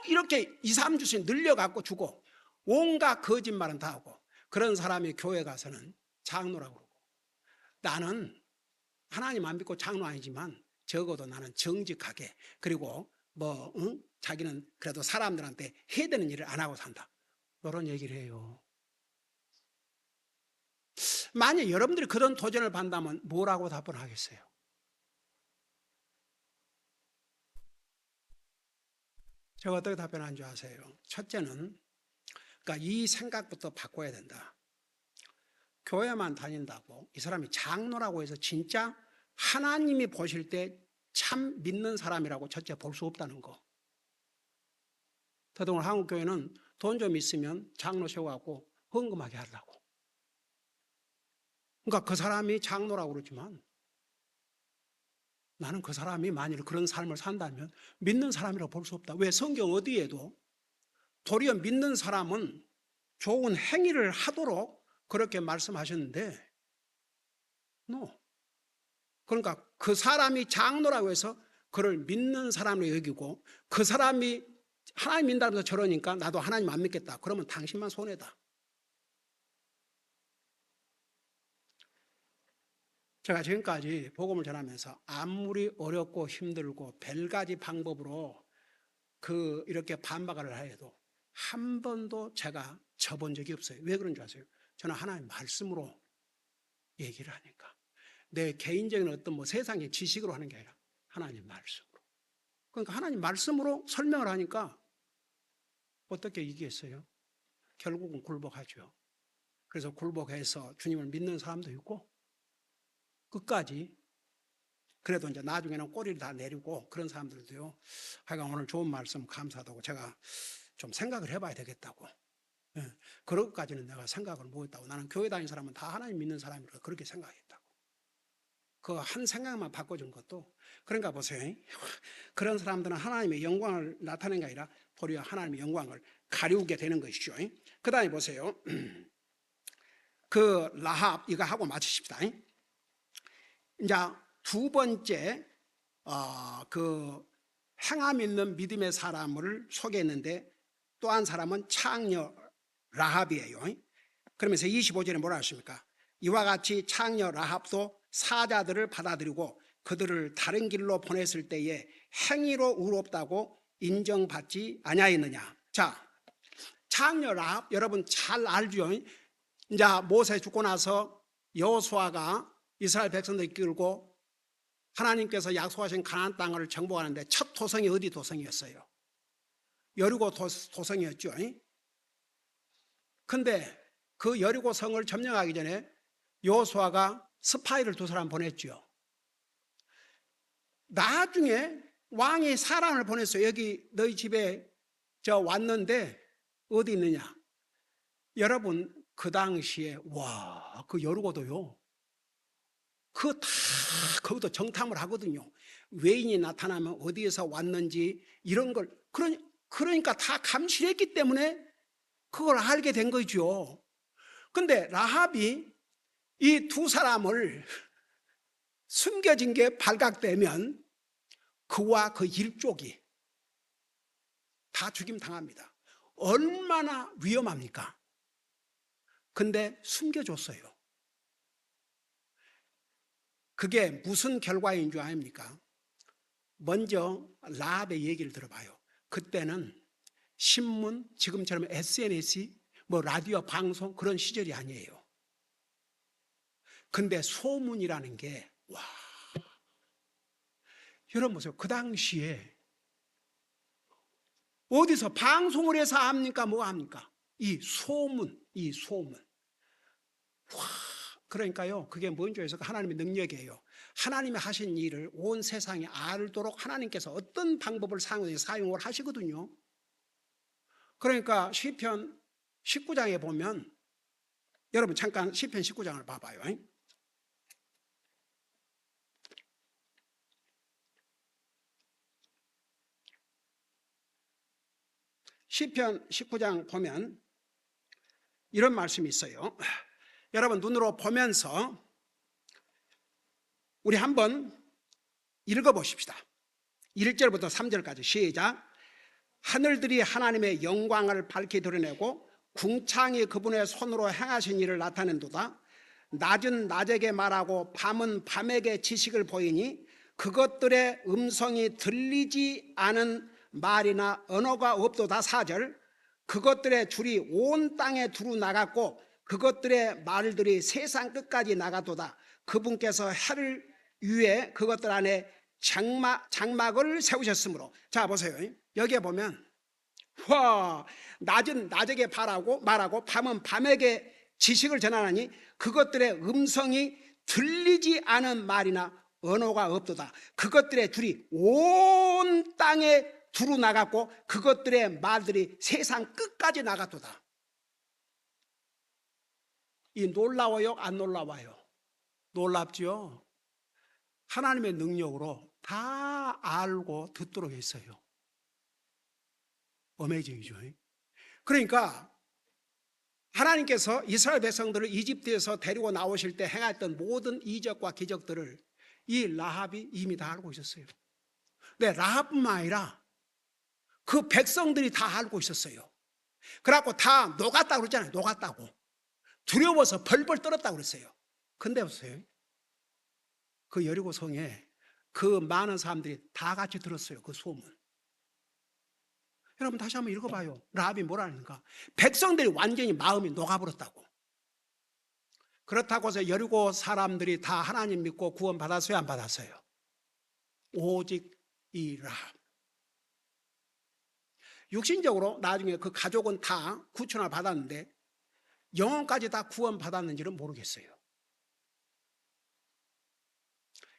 이렇게 2, 3주씩 늘려갖고 주고 온갖 거짓말은 다 하고, 그런 사람이 교회 가서는 장로라고 그러고, 나는 하나님 안 믿고 장로 아니지만 적어도 나는 정직하게, 그리고 자기는 그래도 사람들한테 해야 되는 일을 안 하고 산다, 이런 얘기를 해요. 만약 여러분들이 그런 도전을 받는다면 뭐라고 답을 하겠어요? 제가 어떻게 답변한 줄 아세요? 첫째는 그러니까 이 생각부터 바꿔야 된다. 교회만 다닌다고 이 사람이 장로라고 해서 진짜 하나님이 보실 때 참 믿는 사람이라고 첫째 볼 수 없다는 거. 더더군 한국 교회는 돈 좀 있으면 장로 세워갖고 헌금하게 하려고. 그러니까 그 사람이 장로라고 그러지만 나는 그 사람이 만일 그런 삶을 산다면 믿는 사람이라고 볼 수 없다. 왜? 성경 어디에도 도리어 믿는 사람은 좋은 행위를 하도록 그렇게 말씀하셨는데, 그러니까 그 사람이 장로라고 해서 그를 믿는 사람으로 여기고 그 사람이 하나님 믿는다면서 저러니까 나도 하나님 안 믿겠다, 그러면 당신만 손해다. 제가 지금까지 복음을 전하면서 아무리 어렵고 힘들고 별가지 방법으로 이렇게 반박을 해도 한 번도 제가 져본 적이 없어요. 왜 그런 줄 아세요? 저는 하나님 말씀으로 얘기를 하니까. 내 개인적인 어떤 세상의 지식으로 하는 게 아니라 하나님 말씀으로. 그러니까 하나님 말씀으로 설명을 하니까 어떻게 이기겠어요? 결국은 굴복하죠. 그래서 굴복해서 주님을 믿는 사람도 있고 끝까지, 그래도 이제 나중에는 꼬리를 다 내리고 그런 사람들도요. 하여간 오늘 좋은 말씀 감사하다고 제가 좀 생각을 해봐야 되겠다고. 그것까지는 내가 생각을 못했다고. 나는 교회 다니는 사람은 다 하나님 믿는 사람이라 그렇게 생각했다고. 그 한 생각만 바꿔준 것도. 그러니까 보세요. 그런 사람들은 하나님의 영광을 나타내는 게 아니라 도리어 하나님의 영광을 가리우게 되는 것이죠. 그 다음에 보세요. 그 라합 이거 하고 마치십시다. 이제 두 번째 그 행함 있는 믿음의 사람을 소개했는데 또 한 사람은 창녀 라합이에요. 그러면서 25절에 뭐라 하십니까? 이와 같이 창녀 라합도 사자들을 받아들이고 그들을 다른 길로 보냈을 때에 행위로 의롭다고 인정받지 아니하였느냐. 자, 창녀 라합 여러분 잘 알죠? 이제 모세 죽고 나서 여호수아가 이스라엘 백성들 이끌고 하나님께서 약속하신 가나안 땅을 정복하는데 첫 도성이 어디 도성이었어요? 여리고 도성이었죠. 근데 그 여리고 성을 점령하기 전에 여호수아가 스파이를 2사람 보냈죠. 나중에 왕이 사람을 보냈어요. 여기 너희 집에 왔는데 어디 있느냐? 여러분 그 당시에 그 여리고도요, 그거 다 거기도 정탐을 하거든요. 외인이 나타나면 어디에서 왔는지 이런 걸 그러니까 다 감시했기 때문에 그걸 알게 된 거죠. 근데 라합이 이 두 사람을 숨겨진 게 발각되면 그와 그 일족이 다 죽임 당합니다. 얼마나 위험합니까? 근데 숨겨줬어요. 그게 무슨 결과인 줄 아십니까? 먼저 라합의 얘기를 들어봐요. 그때는 신문, 지금처럼 SNS, 라디오 방송 그런 시절이 아니에요. 근데 소문이라는 게 여러분 보세요. 그 당시에 어디서 방송을 해서 합니까? 뭐 합니까? 이 소문. 그러니까요, 그게 뭔지 해서 하나님의 능력이에요. 하나님이 하신 일을 온 세상이 알도록 하나님께서 어떤 방법을 사용을 하시거든요. 그러니까 시편 19장에 보면, 여러분 잠깐 시편 19장을 봐봐요. 시편 19장 보면 이런 말씀이 있어요. 여러분 눈으로 보면서 우리 한번 읽어보십시다. 1절부터 3절까지 시작. 하늘들이 하나님의 영광을 밝히 드러내고 궁창이 그분의 손으로 행하신 일을 나타낸도다. 낮은 낮에게 말하고 밤은 밤에게 지식을 보이니 그것들의 음성이 들리지 않은 말이나 언어가 없도다. 4절. 그것들의 줄이 온 땅에 두루 나갔고 그것들의 말들이 세상 끝까지 나가도다. 그분께서 해를 위에 그것들 안에 장막을 세우셨으므로. 자 보세요. 여기에 보면 낮은 낮에게 말하고 밤은 밤에게 지식을 전하나니 그것들의 음성이 들리지 않은 말이나 언어가 없도다. 그것들의 줄이 온 땅에 두루 나갔고 그것들의 말들이 세상 끝까지 나갔도다. 이 놀라워요? 안 놀라워요? 놀랍죠? 하나님의 능력으로 다 알고 듣도록 했어요. 어메이징이죠. 그러니까 하나님께서 이스라엘 백성들을 이집트에서 데리고 나오실 때 행했던 모든 이적과 기적들을 이 라합이 이미 다 알고 있었어요. 근데 라합뿐만 아니라 그 백성들이 다 알고 있었어요. 그래갖고 다 녹았다고 그랬잖아요. 녹았다고. 두려워서 벌벌 떨었다고 그랬어요. 근데 보세요. 그 여리고 성에 그 많은 사람들이 다 같이 들었어요. 그 소문. 여러분 다시 한번 읽어봐요. 라합이 뭐라는가? 백성들이 완전히 마음이 녹아버렸다고. 그렇다고 해서 여리고 사람들이 다 하나님 믿고 구원 받았어요? 안 받았어요? 오직 이 라합. 육신적으로 나중에 그 가족은 다 구원을 받았는데 영혼까지 다 구원 받았는지는 모르겠어요.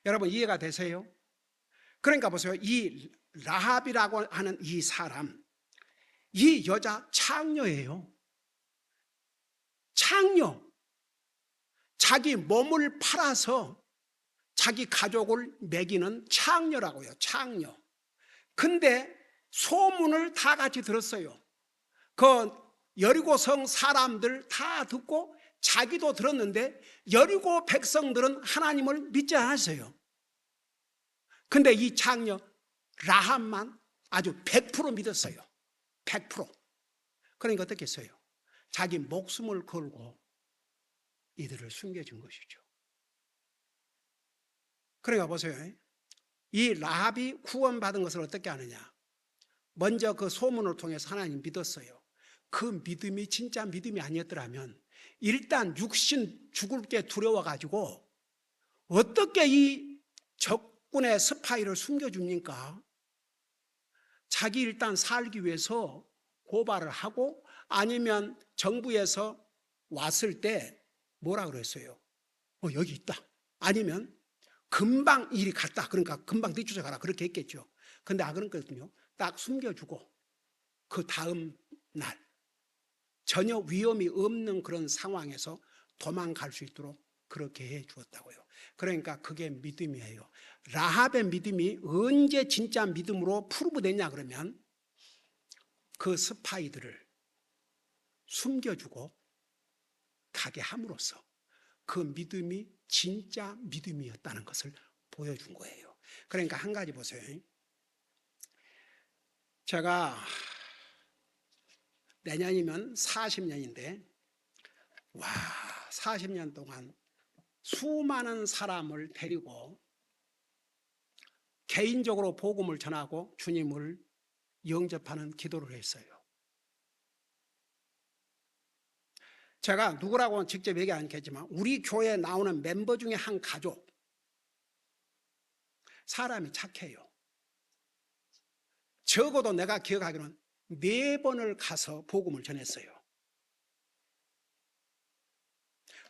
여러분 이해가 되세요? 그러니까 보세요. 이 라합이라고 하는 이 사람, 이 여자 창녀예요. 창녀. 자기 몸을 팔아서 자기 가족을 먹이는 창녀라고요. 창녀. 근데 소문을 다 같이 들었어요. 그 여리고성 사람들 다 듣고 자기도 들었는데 여리고 백성들은 하나님을 믿지 않았어요. 근데 이 창녀 라합만 아주 100% 믿었어요. 100%. 그러니까 어떻게 했어요? 자기 목숨을 걸고 이들을 숨겨준 것이죠. 그러니까 보세요. 이 라합이 구원받은 것을 어떻게 아느냐? 먼저 그 소문을 통해서 하나님 믿었어요. 그 믿음이 진짜 믿음이 아니었더라면 일단 육신 죽을 게 두려워가지고 어떻게 이 적군의 스파이를 숨겨줍니까? 자기 일단 살기 위해서 고발을 하고 아니면 정부에서 왔을 때 뭐라 그랬어요? 여기 있다. 아니면 금방 일이 갔다. 그러니까 금방 뒤쫓아가라. 그렇게 했겠죠. 근데 안 그랬거든요. 딱 숨겨주고 그 다음 날 전혀 위험이 없는 그런 상황에서 도망갈 수 있도록 그렇게 해 주었다고요. 그러니까 그게 믿음이에요. 라합의 믿음이 언제 진짜 믿음으로 프루브됐냐 그러면 그 스파이들을 숨겨주고 가게 함으로써 그 믿음이 진짜 믿음이었다는 것을 보여준 거예요. 그러니까 한 가지 보세요. 제가 내년이면 40년인데 와, 40년 동안 수많은 사람을 데리고 개인적으로 복음을 전하고 주님을 영접하는 기도를 했어요. 제가 누구라고는 직접 얘기 안 했지만 우리 교회에 나오는 멤버 중에 한 가족, 사람이 착해요. 적어도 내가 기억하기로는 4번을 가서 복음을 전했어요.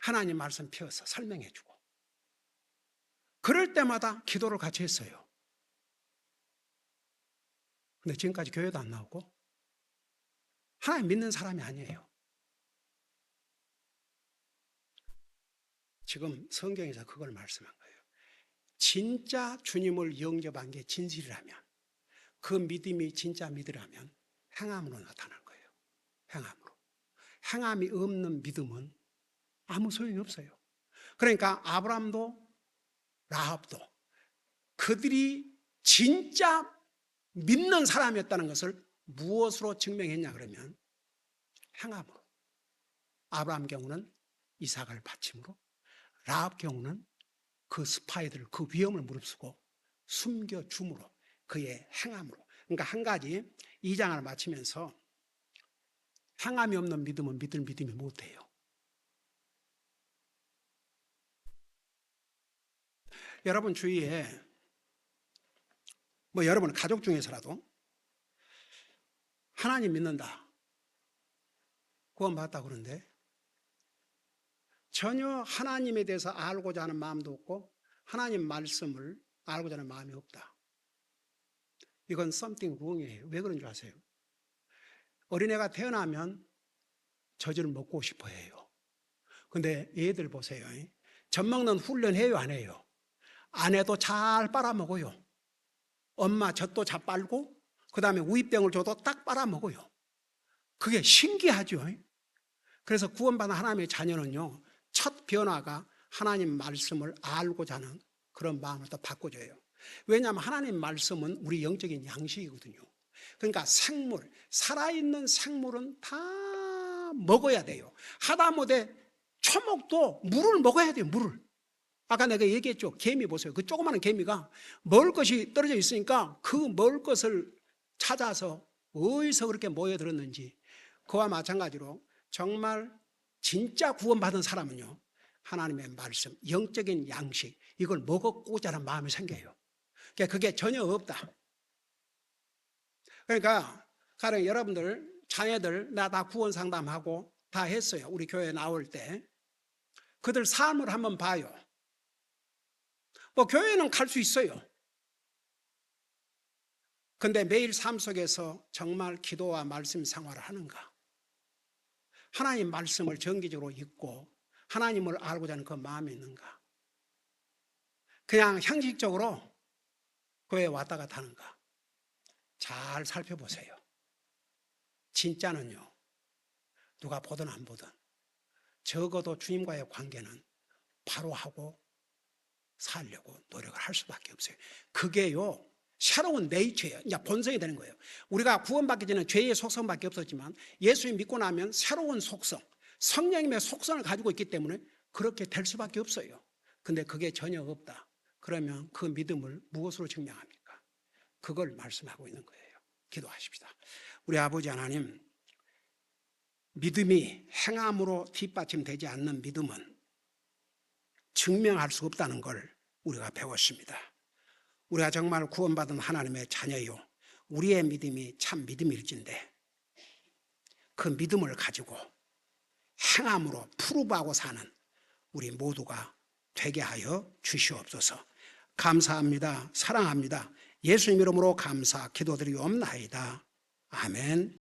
하나님 말씀 펴서 설명해주고 그럴 때마다 기도를 같이 했어요. 근데 지금까지 교회도 안 나오고 하나님 믿는 사람이 아니에요. 지금 성경에서 그걸 말씀한 거예요. 진짜 주님을 영접한 게 진실이라면, 그 믿음이 진짜 믿으라면 행함으로 나타난 거예요. 행함으로. 행함이 없는 믿음은 아무 소용이 없어요. 그러니까 아브라함도 라합도 그들이 진짜 믿는 사람이었다는 것을 무엇으로 증명했냐 그러면 행함으로. 아브라함 경우는 이삭을 바침으로, 라합 경우는 그 스파이들 그 위험을 무릅쓰고 숨겨줌으로, 그의 행함으로. 그러니까 한 가지 2장을 마치면서 행함이 없는 믿음은 믿을 믿음이 못해요. 여러분 주위에 여러분 가족 중에서라도 하나님 믿는다, 구원받았다 그러는데 전혀 하나님에 대해서 알고자 하는 마음도 없고 하나님 말씀을 알고자 하는 마음이 없다. 이건 something wrong이에요. 왜 그런 줄 아세요? 어린애가 태어나면 젖을 먹고 싶어 해요. 근데 애들 보세요. 젖 먹는 훈련 해요, 안 해요? 안 해도 잘 빨아먹어요. 엄마 젖도 잘 빨고 그 다음에 우유병을 줘도 딱 빨아먹어요. 그게 신기하죠. 그래서 구원받은 하나님의 자녀는요, 첫 변화가 하나님 말씀을 알고자 하는 그런 마음을 또 바꿔줘요. 왜냐하면 하나님 말씀은 우리 영적인 양식이거든요. 그러니까 생물, 살아있는 생물은 다 먹어야 돼요. 하다못해 초목도 물을 먹어야 돼요. 물을. 아까 내가 얘기했죠. 개미 보세요. 그 조그마한 개미가 먹을 것이 떨어져 있으니까 그 먹을 것을 찾아서 어디서 그렇게 모여들었는지, 그와 마찬가지로 정말 진짜 구원받은 사람은요, 하나님의 말씀, 영적인 양식, 이걸 먹고자 하는 마음이 생겨요. 그러니까 그게 전혀 없다. 그러니까 가령 여러분들 자녀들 나 다 구원 상담하고 다 했어요. 우리 교회 나올 때 그들 삶을 한번 봐요. 교회는 갈 수 있어요. 근데 매일 삶 속에서 정말 기도와 말씀 생활을 하는가? 하나님 말씀을 정기적으로 읽고 하나님을 알고자 하는 그 마음이 있는가? 그냥 형식적으로 교회에 왔다 갔다 하는가? 잘 살펴보세요. 진짜는요, 누가 보든 안 보든 적어도 주님과의 관계는 바로 하고 살려고 노력을 할 수밖에 없어요. 그게요, 새로운 네이처예요. 이제 본성이 되는 거예요. 우리가 구원받기 전에 죄의 속성밖에 없었지만 예수님 믿고 나면 새로운 속성, 성령님의 속성을 가지고 있기 때문에 그렇게 될 수밖에 없어요. 근데 그게 전혀 없다. 그러면 그 믿음을 무엇으로 증명합니까? 그걸 말씀하고 있는 거예요. 기도하십시다. 우리 아버지 하나님, 믿음이 행함으로 뒷받침되지 않는 믿음은 증명할 수 없다는 걸 우리가 배웠습니다. 우리가 정말 구원받은 하나님의 자녀요, 우리의 믿음이 참 믿음일진데 그 믿음을 가지고 행함으로 프루브하고 사는 우리 모두가 되게 하여 주시옵소서. 감사합니다. 사랑합니다. 예수님 이름으로 감사 기도드리옵나이다. 아멘.